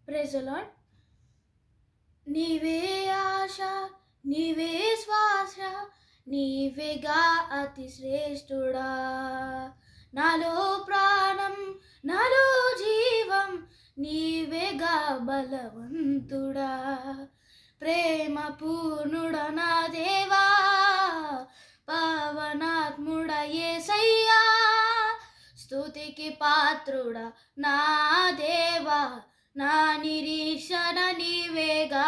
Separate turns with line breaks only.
Praise the lord. నీవే ఆశ, నీవే శ్వాస, నీవేగా అతి శ్రేష్ఠుడా. నాలో ప్రాణం, నాలో జీవం, నీవేగా బలవంతుడా. ప్రేమ పూర్ణుడా నా దేవా, పావనాత్ముడా యేసయ్యా, స్తుతికి పాత్రుడా నా దేవా, నా నిరీక్షణ నీవేగా.